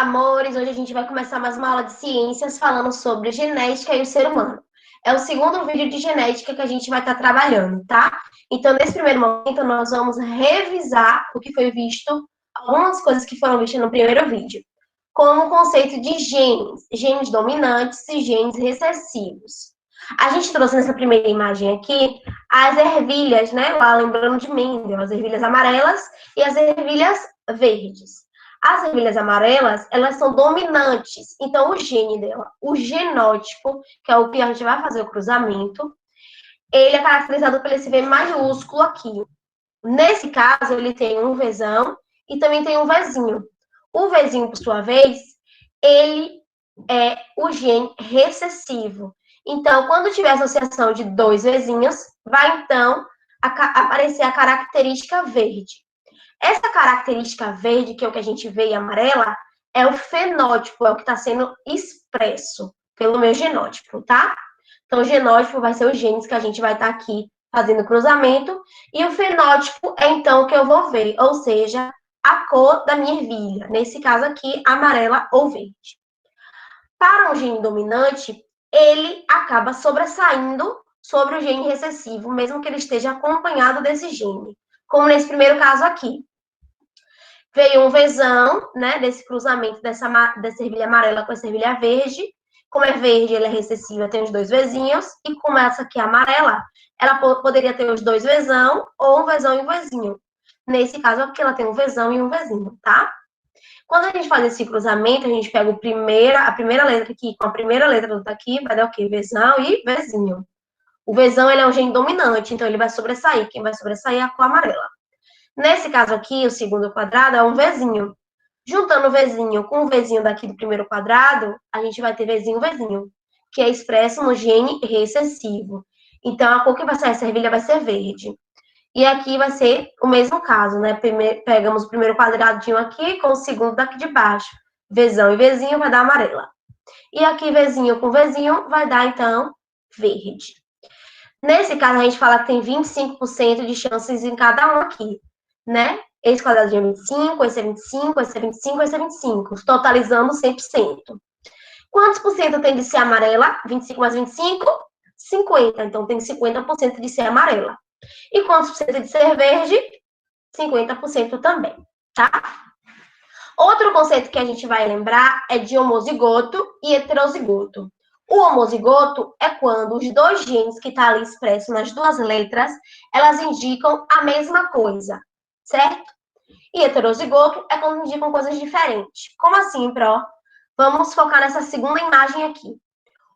amores! Hoje a gente vai começar mais uma aula de ciências falando sobre genética e o ser humano. É o segundo vídeo de genética que a gente vai estar trabalhando, tá? Então, nesse primeiro momento, nós vamos revisar o que foi visto, algumas coisas que foram vistas no primeiro vídeo, como o conceito de genes, genes dominantes e genes recessivos. A gente trouxe nessa primeira imagem aqui as ervilhas, né? Lá lembrando de Mendel, as ervilhas amarelas e as ervilhas verdes. As ervilhas amarelas, elas são dominantes. Então, o gene dela, o genótipo, que é o que a gente vai fazer o cruzamento, ele é caracterizado por esse V maiúsculo aqui. Nesse caso, ele tem um Vzão e também tem um Vzinho. O Vzinho, por sua vez, ele é o gene recessivo. Então, quando tiver associação de dois Vzinhos, vai, então, aparecer a característica verde. Essa característica verde, que é o que a gente vê em amarela, é o fenótipo, é o que está sendo expresso pelo meu genótipo, tá? Então, o genótipo vai ser os genes que a gente vai estar aqui fazendo cruzamento, e o fenótipo é, então, o que eu vou ver, ou seja, a cor da minha ervilha, nesse caso aqui, amarela ou verde. Para um gene dominante, ele acaba sobressaindo sobre o gene recessivo, mesmo que ele esteja acompanhado desse gene, como nesse primeiro caso aqui. Veio um Vzão, né, desse cruzamento dessa ervilha amarela com essa ervilha verde. Como é verde, ela é recessiva, tem os dois Vzinhos. E como essa aqui é amarela, ela poderia ter os dois Vzão, ou um Vzão e um Vzinho. Nesse caso aqui, ela tem um Vzão e um Vzinho, tá? Quando a gente faz esse cruzamento, a gente pega a primeira letra aqui com a primeira letra daqui, vai dar o quê? Vzão e Vzinho. O Vzão, ele é um gene dominante, então ele vai sobressair. Quem vai sobressair é a cor amarela. Nesse caso aqui, o segundo quadrado é um Vzinho. Juntando o Vzinho com o Vzinho daqui do primeiro quadrado, a gente vai ter Vzinho, Vzinho, que é expresso no gene recessivo. Então, a cor que vai sair essa ervilha vai ser verde. E aqui vai ser o mesmo caso, né? Pegamos o primeiro quadradinho aqui com o segundo daqui de baixo. Vzão e Vzinho vai dar amarela. E aqui, Vzinho com Vzinho, vai dar, então, verde. Nesse caso, a gente fala que tem 25% de chances em cada um aqui, né? Esse quadradinho é 25, esse é 25, esse é 25, esse é 25, totalizando 100%. Quantos por cento tem de ser amarela? 25 mais 25? 50. Então, tem 50% de ser amarela. E quantos por cento de ser verde? 50% também, tá? Outro conceito que a gente vai lembrar é de homozigoto e heterozigoto. O homozigoto é quando os dois genes que estão ali expressos nas duas letras, elas indicam a mesma coisa, certo? E heterozigoto é quando indicam coisas diferentes. Como assim, Pro? Vamos focar nessa segunda imagem aqui.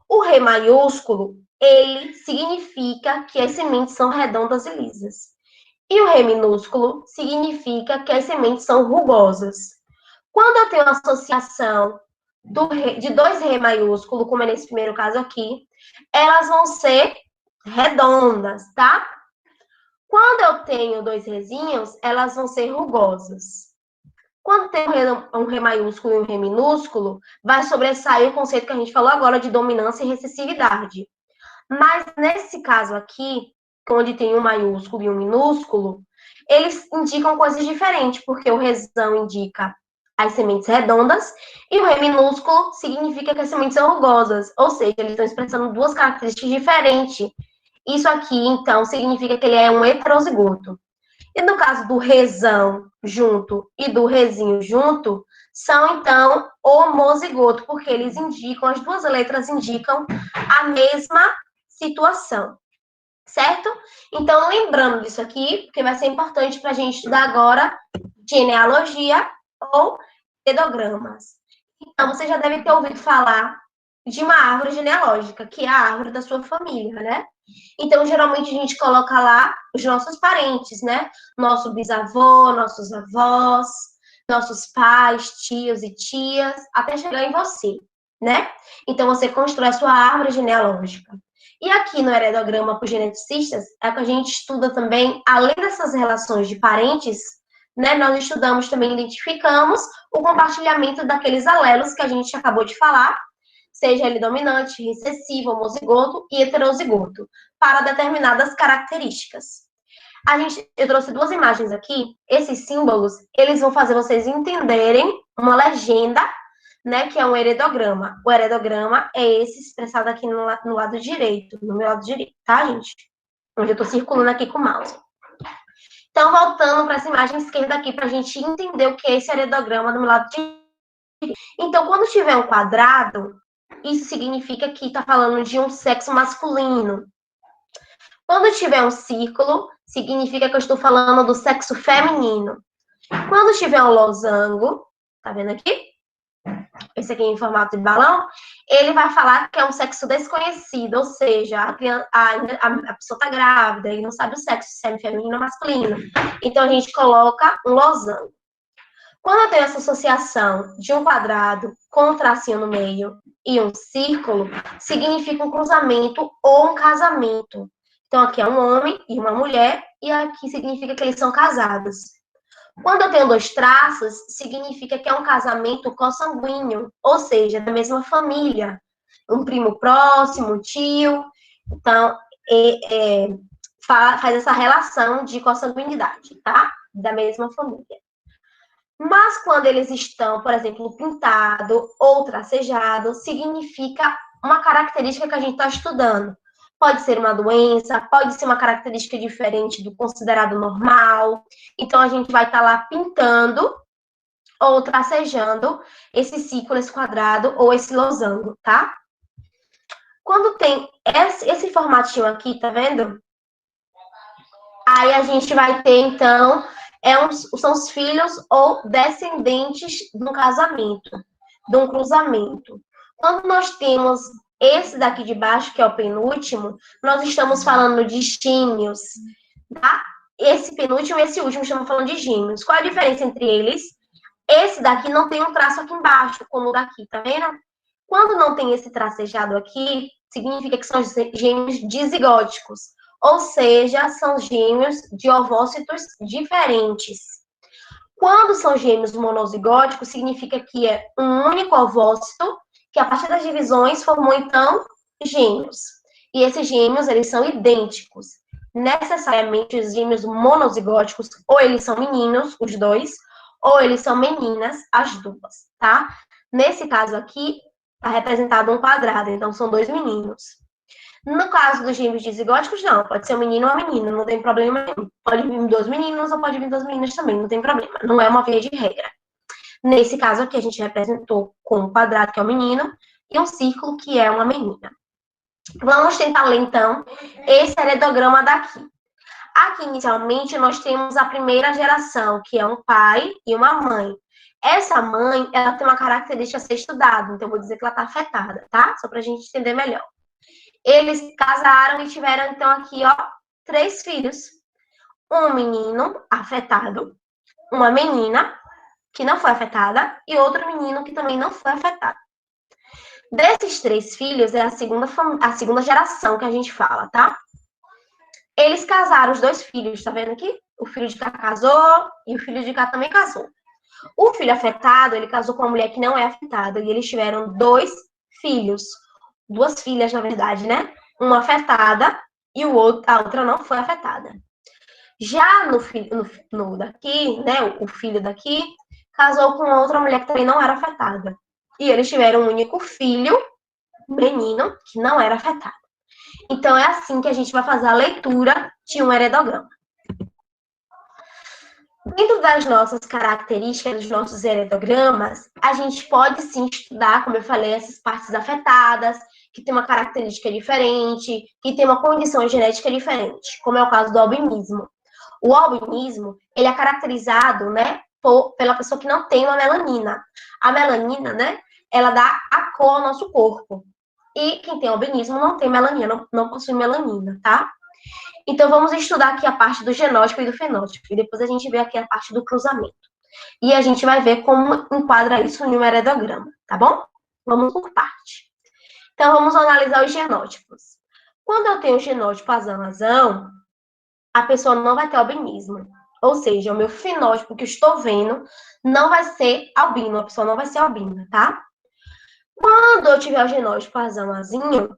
O Ré maiúsculo, ele significa que as sementes são redondas e lisas. E o Ré minúsculo significa que as sementes são rugosas. Quando eu tenho associação de dois Ré maiúsculo, como é nesse primeiro caso aqui, elas vão ser redondas, tá? Quando eu tenho dois Rzinhos, elas vão ser rugosas. Quando tem um Ré maiúsculo e um Ré minúsculo, vai sobressair o conceito que a gente falou agora de dominância e recessividade. Mas nesse caso aqui, onde tem um maiúsculo e um minúsculo, eles indicam coisas diferentes, porque o Rhézão indica as sementes redondas e o Ré minúsculo significa que as sementes são rugosas, ou seja, eles estão expressando duas características diferentes. Isso aqui, então, significa que ele é um heterozigoto. E no caso do Rhézão junto e do Rhézinho junto, são, então, homozigoto, porque eles indicam, as duas letras indicam a mesma situação, certo? Então, lembrando disso aqui, porque vai ser importante para a gente estudar agora genealogia ou pedogramas. Então, você já deve ter ouvido falar de uma árvore genealógica, que é a árvore da sua família, né? Então, geralmente, a gente coloca lá os nossos parentes, né? Nosso bisavô, nossos avós, nossos pais, tios e tias, até chegar em você, né? Então, você constrói a sua árvore genealógica. E aqui no heredograma para os geneticistas, é que a gente estuda também, além dessas relações de parentes, né? Nós estudamos também, identificamos o compartilhamento daqueles alelos que a gente acabou de falar, seja ele dominante, recessivo, homozigoto e heterozigoto, para determinadas características. Eu trouxe duas imagens aqui. Esses símbolos, eles vão fazer vocês entenderem uma legenda né, que é um heredograma. O heredograma é esse expressado aqui no lado direito, no meu lado direito, tá, gente? Onde eu tô circulando aqui com o mouse. Então, voltando para essa imagem esquerda aqui, para a gente entender o que é esse heredograma do meu lado direito. Então, quando tiver um quadrado, isso significa que está falando de um sexo masculino. Quando tiver um círculo, significa que eu estou falando do sexo feminino. Quando tiver um losango, tá vendo aqui? Esse aqui em formato de balão, ele vai falar que é um sexo desconhecido, ou seja, a pessoa está grávida e não sabe o sexo, se é feminino ou masculino. Então, a gente coloca um losango. Quando eu tenho essa associação de um quadrado com um tracinho no meio e um círculo, significa um cruzamento ou um casamento. Então, aqui é um homem e uma mulher, e aqui significa que eles são casados. Quando eu tenho dois traços, significa que é um casamento consanguíneo, ou seja, da mesma família. Um primo próximo, um tio. Então, faz essa relação de consanguinidade, tá? Da mesma família. Mas quando eles estão, por exemplo, pintado ou tracejado, significa uma característica que a gente está estudando. Pode ser uma doença, pode ser uma característica diferente do considerado normal. Então, a gente vai estar lá pintando ou tracejando esse círculo, esse quadrado ou esse losango, tá? Quando tem esse formatinho aqui, tá vendo? Aí a gente vai ter, então, são os filhos ou descendentes de um casamento, de um cruzamento. Quando nós temos esse daqui de baixo, que é o penúltimo, nós estamos falando de gêmeos, tá? Esse penúltimo e esse último estamos falando de gêmeos. Qual a diferença entre eles? Esse daqui não tem um traço aqui embaixo, como o daqui, tá vendo? Quando não tem esse tracejado aqui, significa que são gêmeos dizigóticos, ou seja, são gêmeos de ovócitos diferentes. Quando são gêmeos monozigóticos, significa que é um único ovócito, que a partir das divisões formou, então, gêmeos. E esses gêmeos, eles são idênticos. Necessariamente, os gêmeos monozigóticos, ou eles são meninos, os dois, ou eles são meninas, as duas, tá? Nesse caso aqui, está representado um quadrado, então são dois meninos. No caso dos gêmeos dizigóticos, não. Pode ser um menino ou uma menina, não tem problema nenhum. Pode vir dois meninos ou pode vir duas meninas também, não tem problema. Não é uma via de regra. Nesse caso aqui, a gente representou com um quadrado, que é o menino, e um círculo, que é uma menina. Vamos tentar ler, então, esse heredograma daqui. Aqui, inicialmente, nós temos a primeira geração, que é um pai e uma mãe. Essa mãe, ela tem uma característica a ser estudada, então eu vou dizer que ela está afetada, tá? Só para a gente entender melhor. Eles casaram e tiveram, então, aqui, ó, 3 filhos. Um menino afetado, uma menina que não foi afetada e outro menino que também não foi afetado. Desses 3 filhos, é a segunda geração que a gente fala, tá? Eles casaram, os 2 filhos, tá vendo aqui? O filho de cá casou e o filho de cá também casou. O filho afetado, ele casou com uma mulher que não é afetada e eles tiveram 2 filhos. 2 filhas, na verdade, né? Uma afetada e a outra não foi afetada. Já no daqui, né? O filho daqui casou com outra mulher que também não era afetada. E eles tiveram um único filho, menino, que não era afetado. Então, é assim que a gente vai fazer a leitura de um heredograma. Dentro das nossas características, dos nossos heredogramas, a gente pode sim estudar, como eu falei, essas partes afetadas, que tem uma característica diferente, que tem uma condição genética diferente, como é o caso do albinismo. O albinismo, ele é caracterizado, né, pela pessoa que não tem uma melanina. A melanina, né, ela dá a cor ao nosso corpo. E quem tem albinismo não tem melanina, não possui melanina, tá? Então, vamos estudar aqui a parte do genótipo e do fenótipo. E depois a gente vê aqui a parte do cruzamento. E a gente vai ver como enquadra isso em um heredograma, tá bom? Vamos por parte. Então, vamos analisar os genótipos. Quando eu tenho o genótipo azão, a pessoa não vai ter albinismo. Ou seja, o meu fenótipo que eu estou vendo não vai ser albino, a pessoa não vai ser albina, tá? Quando eu tiver o genótipo azão-azinho,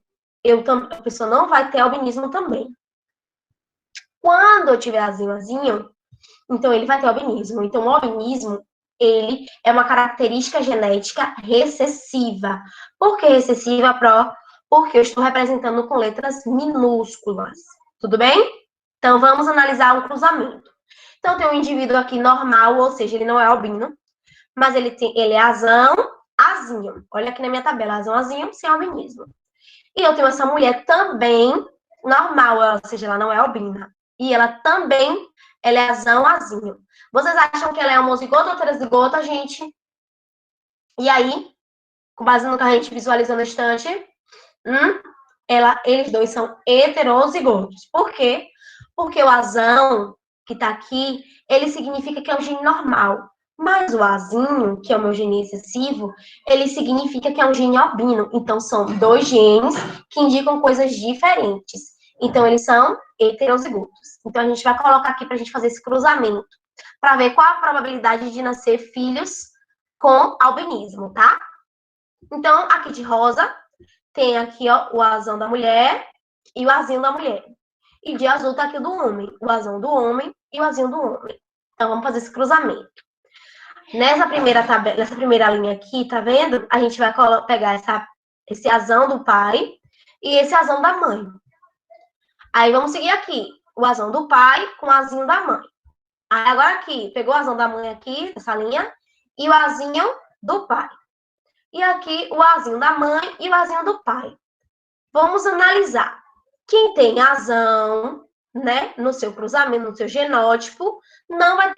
a pessoa não vai ter albinismo também. Quando eu tiver azinho, então ele vai ter albinismo. Então, o albinismo, ele é uma característica genética recessiva. Por que recessiva, Pro? Porque eu estou representando com letras minúsculas. Tudo bem? Então, vamos analisar um cruzamento. Então, tem um indivíduo aqui normal, ou seja, ele não é albino, mas ele é azão, azinho. Olha aqui na minha tabela, azão, azinho, sem albinismo. E eu tenho essa mulher também normal, ou seja, ela não é albina. E ela também, ela é azão, azinho. Vocês acham que ela é homozigota ou heterozigota, gente? E aí, com base no que a gente visualizou no instante, eles dois são heterozigotos. Por quê? Porque o azão, que está aqui, ele significa que é um gene normal. Mas o azinho, que é o meu gene excessivo, ele significa que é um gene albino. Então, são dois genes que indicam coisas diferentes. Então, eles são heterozigotos. Então, a gente vai colocar aqui para a gente fazer esse cruzamento, para ver qual a probabilidade de nascer filhos com albinismo, tá? Então, aqui de rosa, tem aqui, ó, o azão da mulher e o azinho da mulher. E de azul tá aqui o do homem, o azão do homem e o azinho do homem. Então, vamos fazer esse cruzamento. Nessa primeira tabela, nessa primeira linha aqui, tá vendo? A gente vai pegar esse azão do pai e esse azão da mãe. Aí, vamos seguir aqui. O azão do pai com o azinho da mãe. Aí, agora aqui, pegou o azão da mãe aqui, essa linha, e o azinho do pai. E aqui, o azinho da mãe e o azinho do pai. Vamos analisar. Quem tem azão, né, no seu cruzamento, no seu genótipo, não vai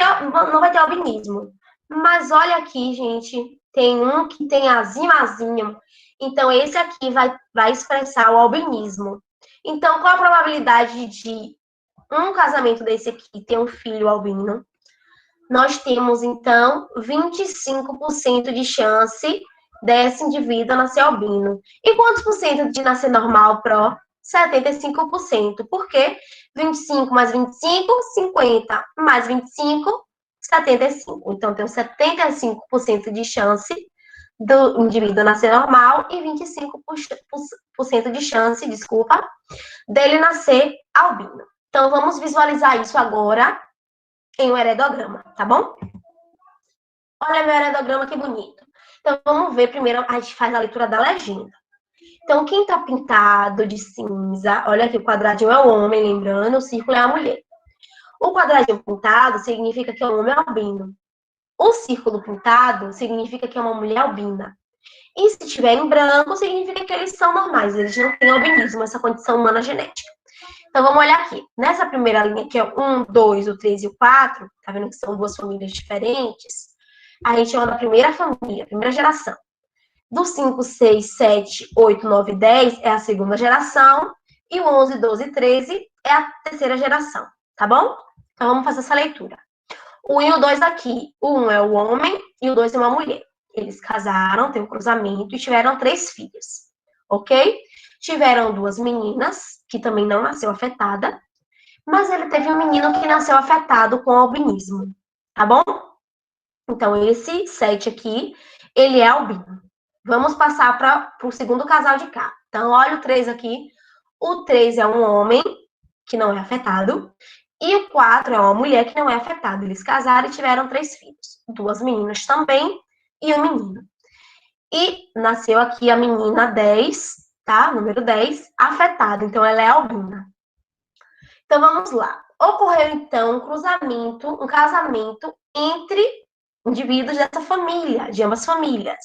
ter albinismo. Mas olha aqui, gente, tem um que tem azinho, azinho. Então, esse aqui vai expressar o albinismo. Então, qual a probabilidade de um casamento desse aqui ter um filho albino? Nós temos, então, 25% de chance desse indivíduo nascer albino. E quantos por cento de nascer normal, Pro? 75%. Por quê? 25 mais 25, 50. Mais 25, 75. Então, tem 75% de chance do indivíduo nascer normal e 25% de chance, desculpa, dele nascer albino. Então, vamos visualizar isso agora em um heredograma, tá bom? Olha meu heredograma, que bonito. Então, vamos ver primeiro, a gente faz a leitura da legenda. Então, quem tá pintado de cinza, olha aqui, o quadradinho é o homem, lembrando, o círculo é a mulher. O quadradinho pintado significa que é um homem albino. O círculo pintado significa que é uma mulher albina. E se tiver em branco, significa que eles são normais, eles não têm albinismo, essa condição humana genética. Então, vamos olhar aqui. Nessa primeira linha, que é o 1, 2, o 3 e o 4, tá vendo que são duas famílias diferentes? A gente chama da primeira família, primeira geração. Do 5, 6, 7, 8, 9, 10 é a segunda geração. E o 11, 12 e 13 é a terceira geração, tá bom? Então, vamos fazer essa leitura. O 1 e o 2 aqui. O 1 é o homem e o 2 é uma mulher. Eles casaram, têm um cruzamento e tiveram 3 filhos, ok? Tiveram 2 meninas, que também não nasceu afetada, mas ele teve um menino que nasceu afetado com albinismo, tá bom? Então, esse 7 aqui, ele é albino. Vamos passar para o segundo casal de cá. Então, olha o 3 aqui. O 3 é um homem que não é afetado. E o 4 é uma mulher que não é afetada. Eles casaram e tiveram 3 filhos. 2 meninas também e um menino. E nasceu aqui a menina 10, tá? Número 10, afetada. Então, ela é albina. Então, vamos lá. Ocorreu, então, um casamento entre indivíduos dessa família, de ambas famílias.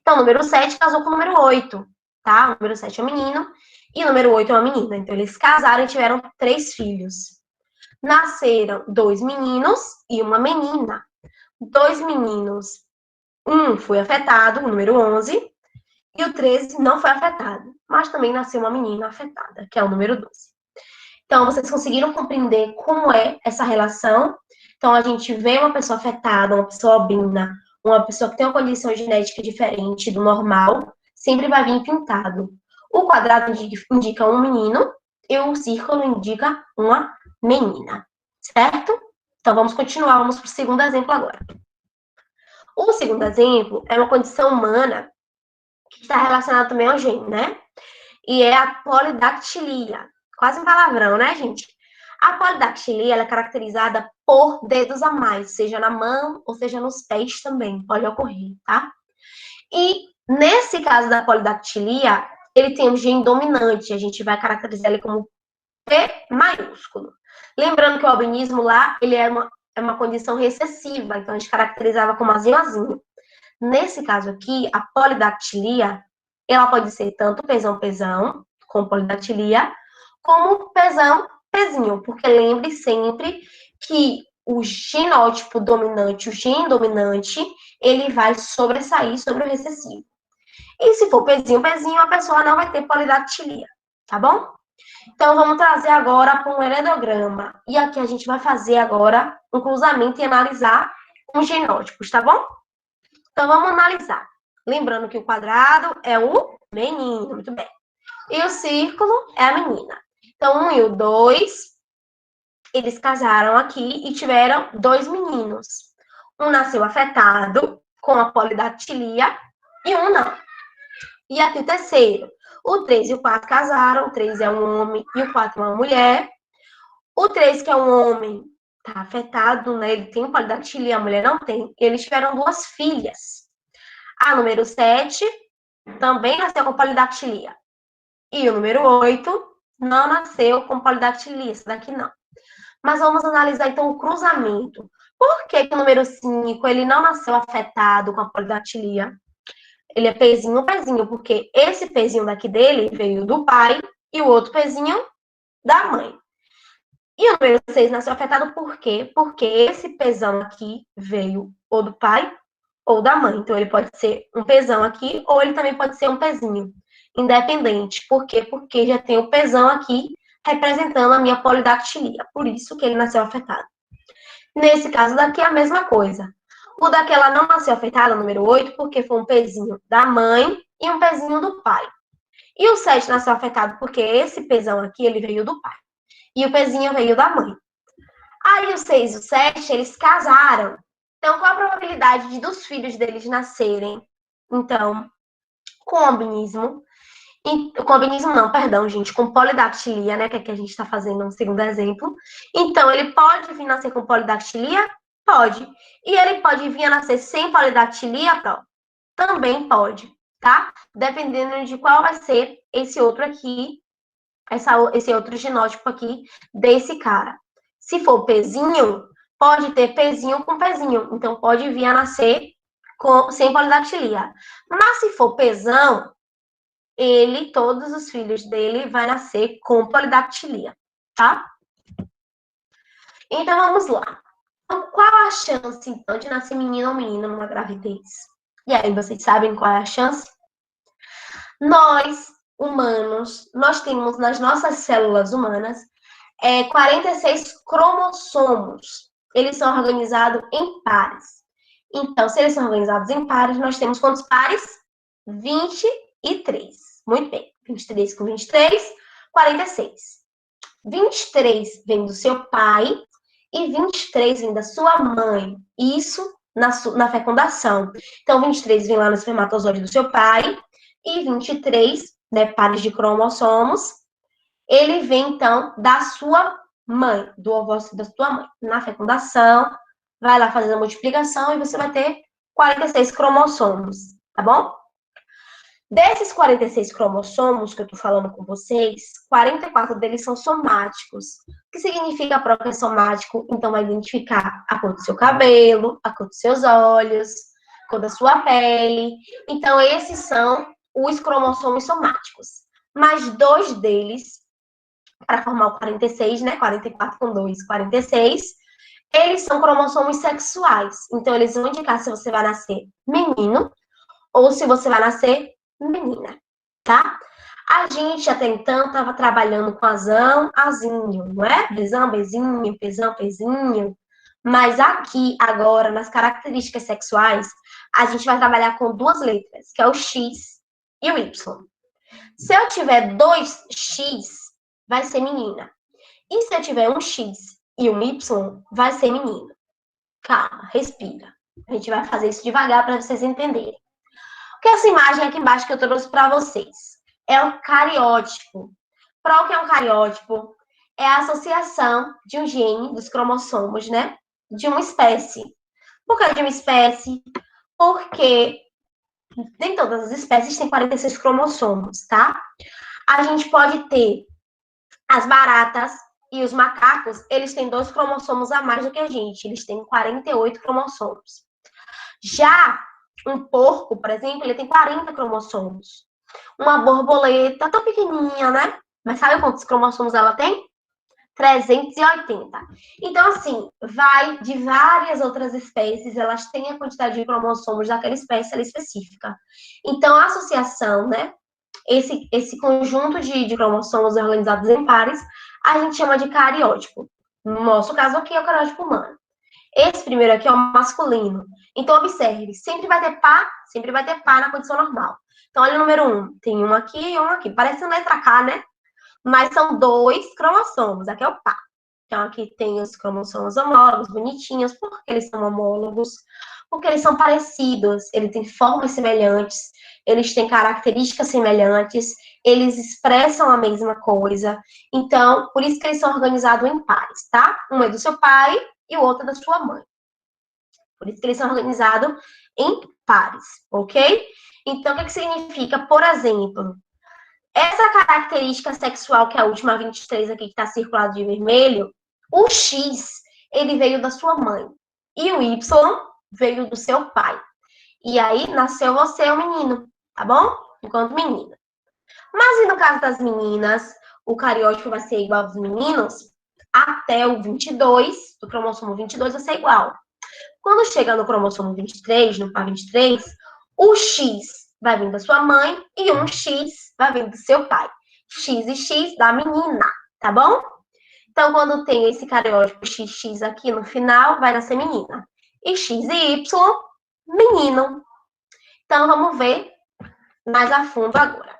Então, o número 7 casou com o número 8, tá? O número 7 é um menino e o número 8 é uma menina. Então, eles casaram e tiveram 3 filhos. Nasceram 2 meninos e uma menina. 2 meninos, um foi afetado, o número 11, e o 13 não foi afetado, mas também nasceu uma menina afetada, que é o número 12. Então, vocês conseguiram compreender como é essa relação? Então, a gente vê uma pessoa afetada, uma pessoa albina, uma pessoa que tem uma condição genética diferente do normal, sempre vai vir pintado. O quadrado indica um menino e o círculo indica uma menina, certo? Então, vamos continuar, vamos para o segundo exemplo agora. O segundo exemplo é uma condição humana que está relacionada também ao gene, né? E é a polidactilia. Quase um palavrão, né, gente? A polidactilia ela é caracterizada por dedos a mais, seja na mão ou seja nos pés também, pode ocorrer, tá? E nesse caso da polidactilia, ele tem um gene dominante, a gente vai caracterizar ele como P maiúsculo. Lembrando que o albinismo lá, ele é uma condição recessiva, então a gente caracterizava como azinho azinho. Nesse caso aqui, a polidactilia, ela pode ser tanto pesão, com polidactilia, como pezinho, porque lembre sempre que o genótipo dominante, o gene dominante, ele vai sobressair sobre o recessivo. E se for pezinho, a pessoa não vai ter polidactilia, tá bom? Então, vamos trazer agora para um heredograma. E aqui a gente vai fazer agora um cruzamento e analisar os genótipos, tá bom? Então, vamos analisar. Lembrando que o quadrado é o menino, muito bem. E o círculo é a menina. Então, 1 e o 2, eles casaram aqui e tiveram 2 meninos. Um nasceu afetado com a polidactilia e um não. E aqui o terceiro. O 3 e o 4 casaram, o 3 é um homem e o 4 é uma mulher. O 3, que é um homem, tá afetado, né? Ele tem polidactilia, a mulher não tem. Eles tiveram 2 filhas. A número 7 também nasceu com polidactilia. E o número 8 não nasceu com polidactilia, esse daqui não. Mas vamos analisar então o cruzamento. Por que o número 5 ele não nasceu afetado com a polidactilia? Ele é pezinho, porque esse pezinho daqui dele veio do pai e o outro pezinho da mãe. E o número 6 nasceu afetado por quê? Porque esse pezão aqui veio ou do pai ou da mãe. Então, ele pode ser um pezão aqui ou ele também pode ser um pezinho, independente. Por quê? Porque já tem o pezão aqui representando a minha polidactilia. Por isso que ele nasceu afetado. Nesse caso daqui é a mesma coisa. O daquela não nasceu afetado, número 8, porque foi um pezinho da mãe e um pezinho do pai. E o 7 nasceu afetado porque esse pezão aqui, ele veio do pai. E o pezinho veio da mãe. Aí o 6 e o 7, eles casaram. Então, qual a probabilidade dos filhos deles nascerem, então, com albinismo? Com albinismo não, perdão, gente, com polidactilia, né, que é que a gente está fazendo um segundo exemplo. Então, ele pode vir nascer com polidactilia? Pode. E ele pode vir a nascer sem polidactilia? Também pode, tá? Dependendo de qual vai ser esse outro aqui, esse outro genótipo aqui desse cara. Se for pezinho, pode ter pezinho com pezinho. Então, pode vir a nascer sem polidactilia. Mas se for pezão, todos os filhos dele vai nascer com polidactilia, tá? Então, vamos lá. Então, qual a chance, então, de nascer menino ou menina numa gravidez? E aí, vocês sabem qual é a chance? Nós, humanos, nós temos nas nossas células humanas 46 cromossomos. Eles são organizados em pares. Então, se eles são organizados em pares, nós temos quantos pares? 23. Muito bem. 23 com 23, 46. 23 vem do seu pai e 23 vem da sua mãe. Isso na fecundação. Então, 23 vem lá no espermatozoide do seu pai e 23, né, pares de cromossomos, ele vem, então, da sua mãe, do ovócito da sua mãe. Na fecundação, vai lá fazer a multiplicação e você vai ter 46 cromossomos, tá bom? Desses 46 cromossomos que eu tô falando com vocês, 44 deles são somáticos. O que significa próprio somático? Então, vai identificar a cor do seu cabelo, a cor dos seus olhos, a cor da sua pele. Então, esses são os cromossomos somáticos. Mas 2 deles, para formar o 46, né? 44 com 2, 46, eles são cromossomos sexuais. Então, eles vão indicar se você vai nascer menino ou se você vai nascer menina, tá? A gente até então estava trabalhando com azão, azinho, não é? Bezão, bezinho, pezão, pezinho. Mas aqui, agora, nas características sexuais, a gente vai trabalhar com 2 letras, que é o X e o Y. Se eu tiver 2X, vai ser menina. E se eu tiver um X e um Y, vai ser menino. Calma, respira. A gente vai fazer isso devagar para vocês entenderem. O que é essa imagem aqui embaixo que eu trouxe para vocês? É um cariótipo. Para o que é um cariótipo? é a associação de um gene dos cromossomos, né? De uma espécie. Por que de uma espécie? Porque nem todas as espécies têm 46 cromossomos, tá? A gente pode ter as baratas e os macacos, eles têm 2 cromossomos a mais do que a gente. Eles têm 48 cromossomos. Já um porco, por exemplo, ele tem 40 cromossomos. Uma borboleta tão pequenininha, né? Mas sabe quantos cromossomos ela tem? 380. Então, assim, vai de várias outras espécies, elas têm a quantidade de cromossomos daquela espécie específica. Então, a associação, né? Esse conjunto de cromossomos organizados em pares, a gente chama de cariótipo. No nosso caso aqui é o cariótipo humano. Esse primeiro aqui é o masculino. Então, observe, sempre vai ter par na condição normal. Então, olha o número 1. Tem um aqui e um aqui. Parece uma letra K, né? Mas são 2 cromossomos. Aqui é o par. Então, aqui tem os cromossomos homólogos, bonitinhos. Por que eles são homólogos? Porque eles são parecidos, eles têm formas semelhantes, eles têm características semelhantes, eles expressam a mesma coisa. Então, por isso que eles são organizados em pares, tá? Um é do seu pai e o outro é da sua mãe. Por isso que eles são organizados em pares, ok? Então, o que significa, por exemplo, essa característica sexual, que é a última 23 aqui, que está circulado de vermelho, o X, ele veio da sua mãe. E o Y veio do seu pai. E aí, nasceu você, o menino, tá bom? Enquanto menina. Mas e no caso das meninas, o cariótipo vai ser igual aos meninos? Até o 22, do cromossomo 22 vai ser igual. Quando chega no cromossomo 23, no par 23, o X vai vir da sua mãe e um X vai vir do seu pai. X e X da menina, tá bom? Então, quando tem esse cariótipo XX aqui no final, vai nascer menina. E X e Y, menino. Então, vamos ver mais a fundo agora.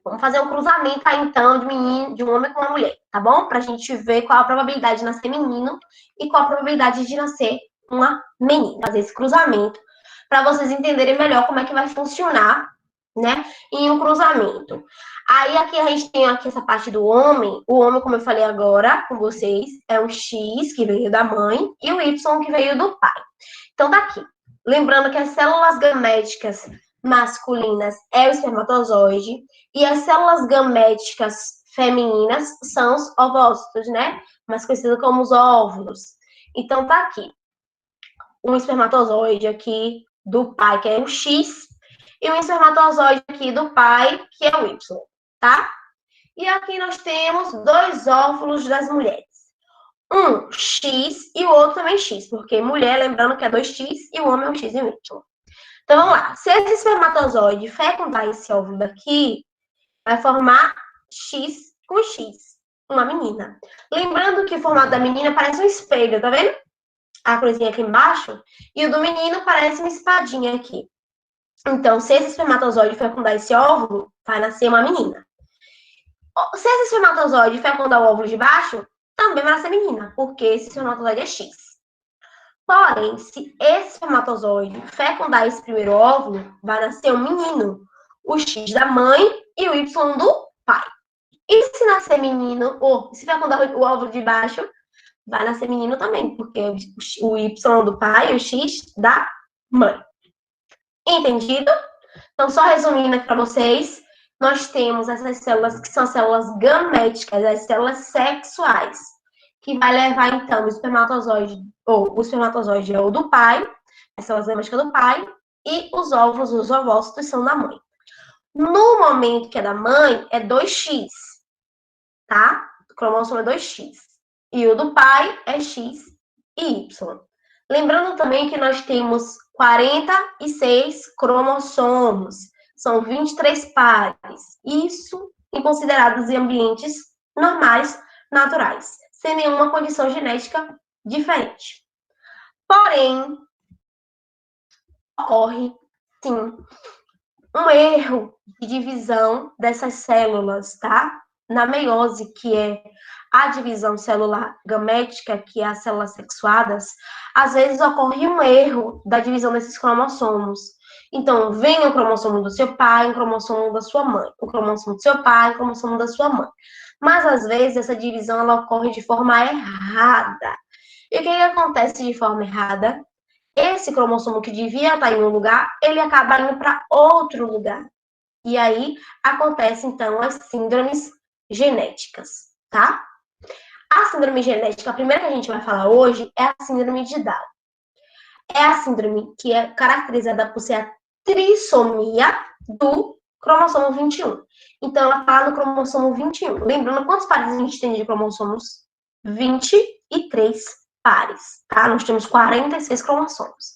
Vamos fazer um cruzamento aí, então, de um homem com uma mulher, tá bom? Pra gente ver qual a probabilidade de nascer menino e qual a probabilidade de nascer uma menina. Fazer esse cruzamento para vocês entenderem melhor como é que vai funcionar, né? Em um cruzamento. Aí, aqui a gente tem aqui essa parte do homem. O homem, como eu falei agora com vocês, é o X, que veio da mãe, e o Y, que veio do pai. Então, tá aqui. Lembrando que as células gaméticas masculinas é o espermatozoide e as células gaméticas femininas são os ovócitos, né? Mais conhecido como os óvulos. Então, tá aqui. Um espermatozoide aqui do pai, que é o X, e um espermatozoide aqui do pai, que é o Y, tá? E aqui nós temos 2 óvulos das mulheres. Um X e o outro também X, porque mulher, lembrando que é 2X e o homem é um X e um Y. Então, vamos lá. Se esse espermatozoide fecundar esse óvulo daqui, vai formar X com X, uma menina. Lembrando que o formato da menina parece um espelho, tá vendo? A cruzinha aqui embaixo. E o do menino parece uma espadinha aqui. Então, se esse espermatozoide fecundar esse óvulo, vai nascer uma menina. Se esse espermatozoide fecundar o óvulo de baixo, também vai nascer menina, porque esse espermatozoide é X. Porém, se esse espermatozoide fecundar esse primeiro óvulo, vai nascer um menino, o X da mãe e o Y do pai. E se nascer menino, ou se fecundar o óvulo de baixo, vai nascer menino também, porque o Y do pai e o X da mãe. Entendido? Então, só resumindo aqui para vocês, nós temos essas células que são células gaméticas, as células sexuais, que vai levar, então, o espermatozoide é o do pai, as células gaméticas do pai, e os óvulos, os ovócitos, são da mãe. No momento que é da mãe, é 2X, tá? O cromossomo é 2X. E o do pai é X e Y. Lembrando também que nós temos 46 cromossomos. São 23 pares. Isso em considerados em ambientes normais, naturais, sem nenhuma condição genética diferente. Porém, ocorre, sim, um erro de divisão dessas células, tá? Na meiose, que é a divisão celular gamética, que é as células sexuadas, às vezes ocorre um erro da divisão desses cromossomos. Então, vem o cromossomo do seu pai, o cromossomo da sua mãe, o cromossomo do seu pai, o cromossomo da sua mãe. Mas, às vezes, essa divisão ela ocorre de forma errada. E o que acontece de forma errada? Esse cromossomo que devia estar em um lugar, ele acaba indo para outro lugar. E aí acontece, então, as síndromes genéticas, tá? A síndrome genética, a primeira que a gente vai falar hoje, é a síndrome de Down. É a síndrome que é caracterizada por ser a trissomia do cromossomo 21. Então, ela está no cromossomo 21. Lembrando quantos pares a gente tem de cromossomos? 23 pares, tá? Nós temos 46 cromossomos.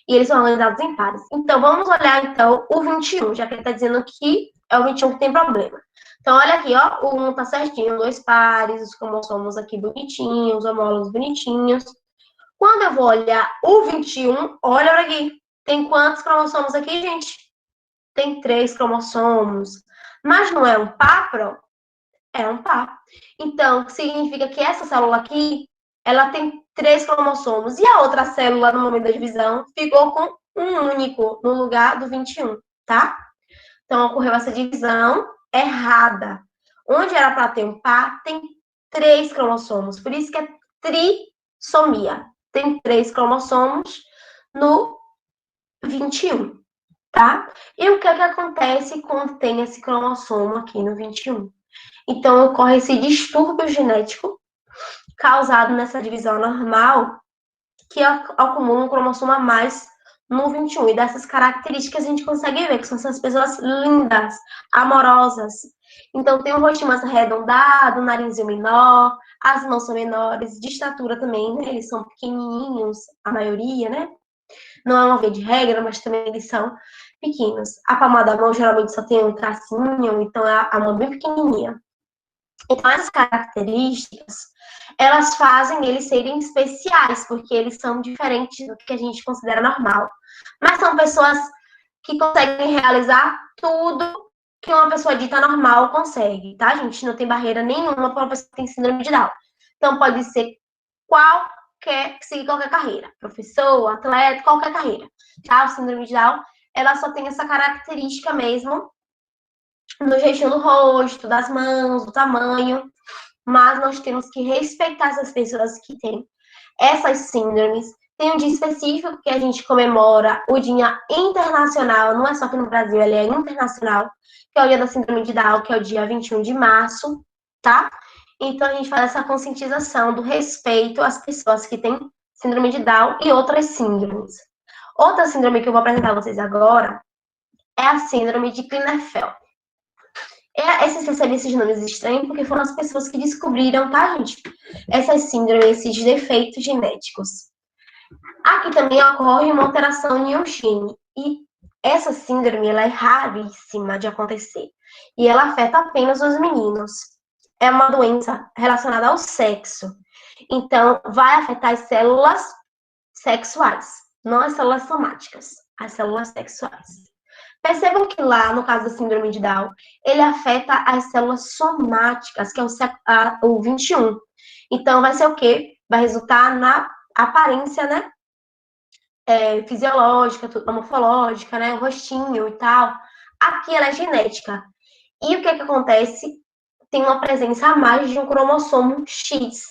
E eles são organizados em pares. Então, vamos olhar, então, o 21, já que ele está dizendo que é o 21 que tem problema. Então, olha aqui, ó, o 1 tá certinho, 2 pares, os cromossomos aqui bonitinhos, os homólogos bonitinhos. Quando eu vou olhar o 21, olha aqui. Tem quantos cromossomos aqui, gente? Tem 3 cromossomos. Mas não é um par, pronto? É um par. Então, significa que essa célula aqui, ela tem 3 cromossomos. E a outra célula, no momento da divisão, ficou com um único no lugar do 21, tá? Então, ocorreu essa divisão errada. Onde era para ter um par, tem 3 cromossomos. Por isso que é trissomia. Tem 3 cromossomos no 21, tá? E o que é que acontece quando tem esse cromossomo aqui no 21? Então, ocorre esse distúrbio genético causado nessa divisão normal, que acumula um cromossomo a mais no 21. E dessas características a gente consegue ver que são essas pessoas lindas, amorosas. Então, tem um rostinho mais arredondado, um narizinho menor, as mãos são menores, de estatura também, né? Eles são pequenininhos, a maioria, né? Não é uma via de regra, mas também eles são pequenos. A palma da mão geralmente só tem um tracinho, então é a mão bem pequenininha. Então, essas características, elas fazem eles serem especiais, porque eles são diferentes do que a gente considera normal. Mas são pessoas que conseguem realizar tudo que uma pessoa dita normal consegue, tá, gente? Não tem barreira nenhuma para uma pessoa que tem síndrome de Down. Então, pode ser seguir qualquer carreira. Professor, atleta, qualquer carreira. Tá? O síndrome de Down, ela só tem essa característica mesmo no jeitinho do rosto, das mãos, do tamanho, mas nós temos que respeitar essas pessoas que têm essas síndromes. Tem um dia específico que a gente comemora o Dia Internacional, não é só aqui no Brasil, ele é internacional, que é o Dia da Síndrome de Down, que é o dia 21 de março, tá? Então, a gente faz essa conscientização do respeito às pessoas que têm síndrome de Down e outras síndromes. Outra síndrome que eu vou apresentar a vocês agora é a síndrome de Klinefelter. Esses recebem esses nomes estranhos porque foram as pessoas que descobriram, tá, gente? Essas síndromes, esses defeitos genéticos. Aqui também ocorre uma alteração em um gene. E essa síndrome, ela é raríssima de acontecer. E ela afeta apenas os meninos. É uma doença relacionada ao sexo. Então, vai afetar as células sexuais, não as células somáticas, as células sexuais. Percebam que lá, no caso da síndrome de Down, ele afeta as células somáticas, que é o 21. Então, vai ser o quê? Vai resultar na aparência, né? Fisiológica, morfológica, né? O rostinho e tal. Aqui ela é genética. E o que acontece? Tem uma presença a mais de um cromossomo X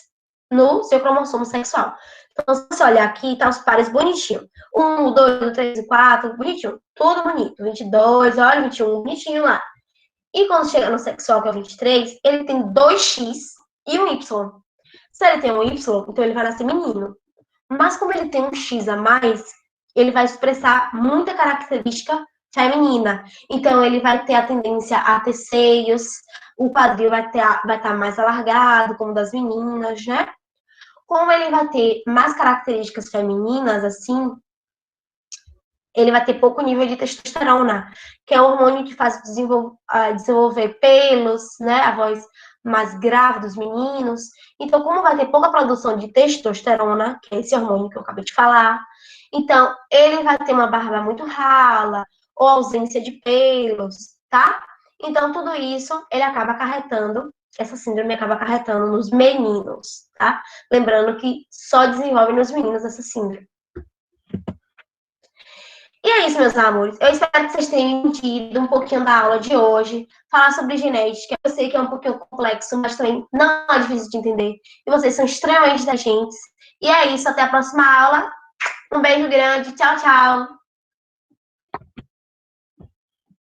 no seu cromossomo sexual. Então, se você olhar aqui, tá os pares bonitinhos. 1, 2, 3, 4, bonitinho. Tudo bonito. 22, olha, 21, bonitinho lá. E quando chega no sexual, que é o 23, ele tem 2X e um Y. Se ele tem um Y, então ele vai nascer menino. Mas como ele tem um X a mais, ele vai expressar muita característica feminina. Então, ele vai ter a tendência a ter seios, o quadril vai estar mais alargado, como das meninas, né? Como ele vai ter mais características femininas, assim, ele vai ter pouco nível de testosterona, que é o hormônio que faz desenvolver pelos, né? A voz mais grave dos meninos. Então, como vai ter pouca produção de testosterona, que é esse hormônio que eu acabei de falar, então, ele vai ter uma barba muito rala, ou ausência de pelos, tá? Então, tudo isso, ele acaba acarretando, essa síndrome acaba acarretando nos meninos, tá? Lembrando que só desenvolve nos meninos essa síndrome. E é isso, meus amores. Eu espero que vocês tenham entendido um pouquinho da aula de hoje. Falar sobre genética. Eu sei que é um pouquinho complexo, mas também não é difícil de entender. E vocês são extremamente inteligentes. E é isso. Até a próxima aula. Um beijo grande. Tchau, tchau.